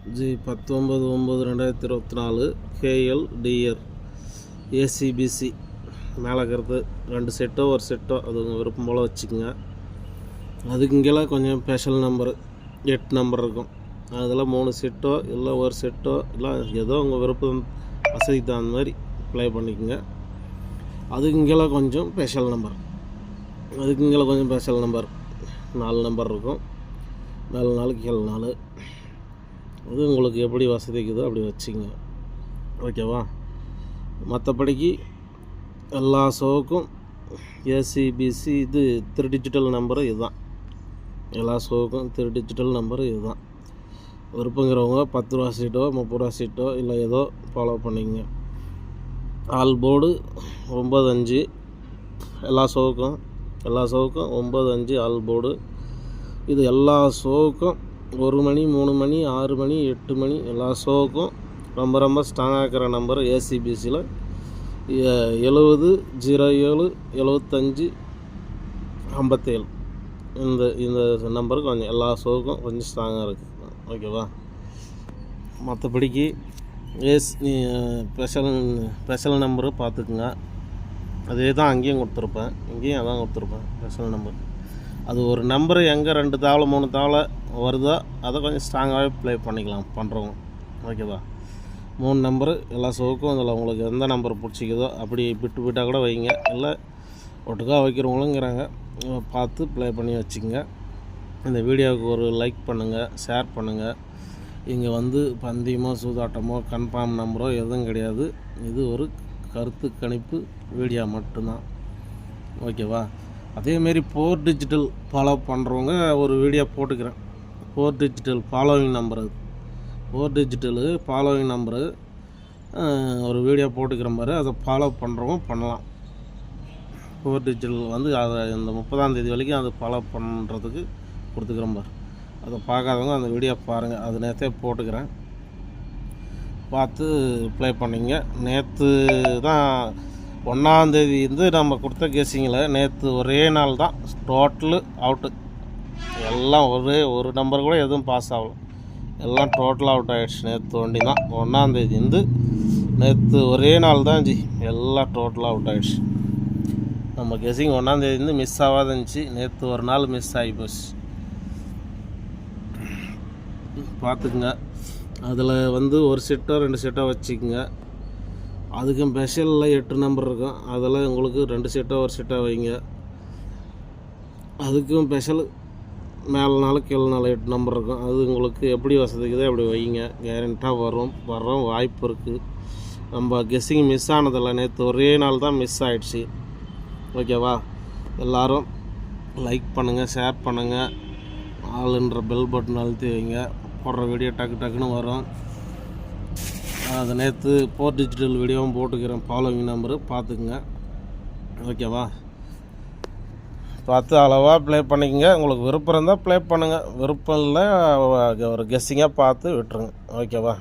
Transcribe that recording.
G19/9/2024 KL dear ACBC மேலே இருக்கிறது 2 செட்டோ ஒரு செட்டோ அது உங்கள் விருப்பம் போல் வச்சுக்கோங்க. அதுக்கு இங்கெல்லாம் கொஞ்சம் ஸ்பெஷல் நம்பரு 8 நம்பர் இருக்கும். அதில் 3 செட்டோ இல்லை ஒரு செட்டோ இல்லை ஏதோ உங்கள் விருப்பம் வசதிக்கு தகுந்த மாதிரி ப்ளே பண்ணிக்கோங்க. அதுக்கு இங்கெல்லாம் கொஞ்சம் ஸ்பெஷல் நம்பர் 4 நம்பர் இருக்கும். மேலே 4 கீழே 4. அது உங்களுக்கு எப்படி வசதிக்குதோ அப்படி வச்சுங்க. ஓகேவா? மற்றபடிக்கு எல்லா ஷோவுக்கும் ஏசிபிசி இது 3 டிஜிட்டல் நம்பரு இதுதான். எல்லா ஷோவுக்கும் 3 டிஜிட்டல் நம்பரு இதுதான். விருப்பங்கிறவங்க 10 ரூபா சீட்டோ 30 ரூபா சீட்டோ இல்லை ஏதோ ஃபாலோ பண்ணிக்கங்க. ஆல் போர்டு 9-5 எல்லா ஷோவுக்கும் 9-5 ஆல் போர்டு. இது எல்லா ஷோவுக்கும் 1 மணி 3 மணி 6 மணி 8 மணி எல்லா ஷோவுக்கும் ரொம்ப ஸ்ட்ராங்காக இருக்கிற நம்பர் ஏசிபிசியில் 70-07-75-57 இந்த நம்பருக்கு கொஞ்சம் எல்லா ஷோவுக்கும் கொஞ்சம் ஸ்ட்ராங்காக இருக்குது. ஓகேவா? மற்றபடிக்கு ஸ்பெஷல் நம்பரு பார்த்துக்குங்க. அதே தான் அங்கேயும் கொடுத்துருப்பேன், இங்கேயும் அதான் கொடுத்துருப்பேன் ஸ்பெஷல் நம்பர். அது ஒரு நம்பரு எங்கே 2 தாவலை 3 தாவலை வருதோ அதை கொஞ்சம் ஸ்ட்ராங்காகவே ப்ளே பண்ணிக்கலாம் பண்ணுறவங்க. ஓகேவா? 3 நம்பரு எல்லா ஷோவுக்கும் அதில் உங்களுக்கு எந்த நம்பர் பிடிச்சிக்குதோ அப்படி விட்டால் கூட வைங்க. இல்லை ஒட்டுக்காக வைக்கிறவங்களுங்கிறாங்க, பார்த்து ப்ளே பண்ணி வச்சுக்கோங்க. இந்த வீடியோவுக்கு ஒரு லைக் பண்ணுங்கள், ஷேர் பண்ணுங்கள். இங்கே பந்தயமோ சூதாட்டமோ கன்ஃபார்ம் நம்பரோ எதுவும் கிடையாது. இது ஒரு கருத்து கணிப்பு வீடியோ மட்டும்தான். ஓகேவா? அதேமாரி 4 டிஜிட்டல் ஃபாலோ பண்ணுறவங்க ஒரு வீடியோ போட்டுக்கிறேன். 4 டிஜிட்டல் ஃபாலோவிங் நம்பர், அது 4 டிஜிட்டலு ஃபாலோவிங் நம்பரு ஒரு வீடியோ போட்டுக்கிற மாதிரி அதை ஃபாலோ பண்ணுறவங்க பண்ணலாம். 4 டிஜிட்டல் அதை இந்த 30ஆம் தேதி வரைக்கும் அதை ஃபாலோ பண்ணுறதுக்கு கொடுத்துக்கிற மாதிரி. அதை பார்க்காதவங்க அந்த வீடியோ பாருங்கள். அது நேற்றே போட்டுக்கிறேன், பார்த்து ப்ளே பண்ணிங்க. நேற்று தான் 1ஆம் தேதி நம்ம கொடுத்த கெஸ்ஸிங்கில் நேற்று ஒரே நாள் தான் டோட்டலு அவுட்டு. எல்லாம் ஒரு நம்பர் கூட எதுவும் பாஸ் ஆகலை, எல்லாம் டோட்டல் அவுட் ஆகிடுச்சு. நேற்று வண்டி தான் 1ஆம் தேதி நேற்று ஒரே நாள் தான் எல்லாம் டோட்டலாக அவுட் ஆகிடுச்சு. நம்ம கெஸ்ஸிங் 1ஆம் தேதி மிஸ் ஆகாத இருந்துச்சு, நேற்று ஒரு நாள் மிஸ் ஆகி போச்சு. பார்த்துக்குங்க. அதில் ஒரு செட்டோ 2 செட்டோ வச்சுக்கோங்க. அதுக்கும் ஸ்பெஷலில் 8 நம்பர் இருக்கும். அதில் உங்களுக்கு 2 செட்டோ ஒரு செட்டோ வைங்க. அதுக்கும் ஸ்பெஷல் மேலே 4 கீழே 4 8 நம்பர் இருக்கும். அது உங்களுக்கு எப்படி வசதிக்குதோ அப்படி வைங்க. கேரண்டாக வரும் வாய்ப்பு இருக்குது. நம்ம கெஸ்ஸிங் மிஸ் ஆனதில்லை, நேற்று ஒரே நாள் தான் மிஸ் ஆகிடுச்சு. ஓகேவா? எல்லோரும் லைக் பண்ணுங்கள், ஷேர் பண்ணுங்கள், ஆளுன்ற பெல் பட்டன் அழுத்தி வைங்க. போடுற வீடியோ டக்குன்னு வரும். அது நேற்று 4 டிஜிட்டல் வீடியோவும் போட்டுக்கிறேன், ஃபாலோவிங் நம்பரு பார்த்துக்குங்க. ஓகேவா? பார்த்து அளவாக ப்ளே பண்ணிக்கங்க. உங்களுக்கு விருப்பம் இருந்தால் ப்ளே பண்ணுங்கள், விருப்பம் இல்லை ஒரு கெஸ்ஸிங்காக பார்த்து விட்டுருங்க. ஓகேவா?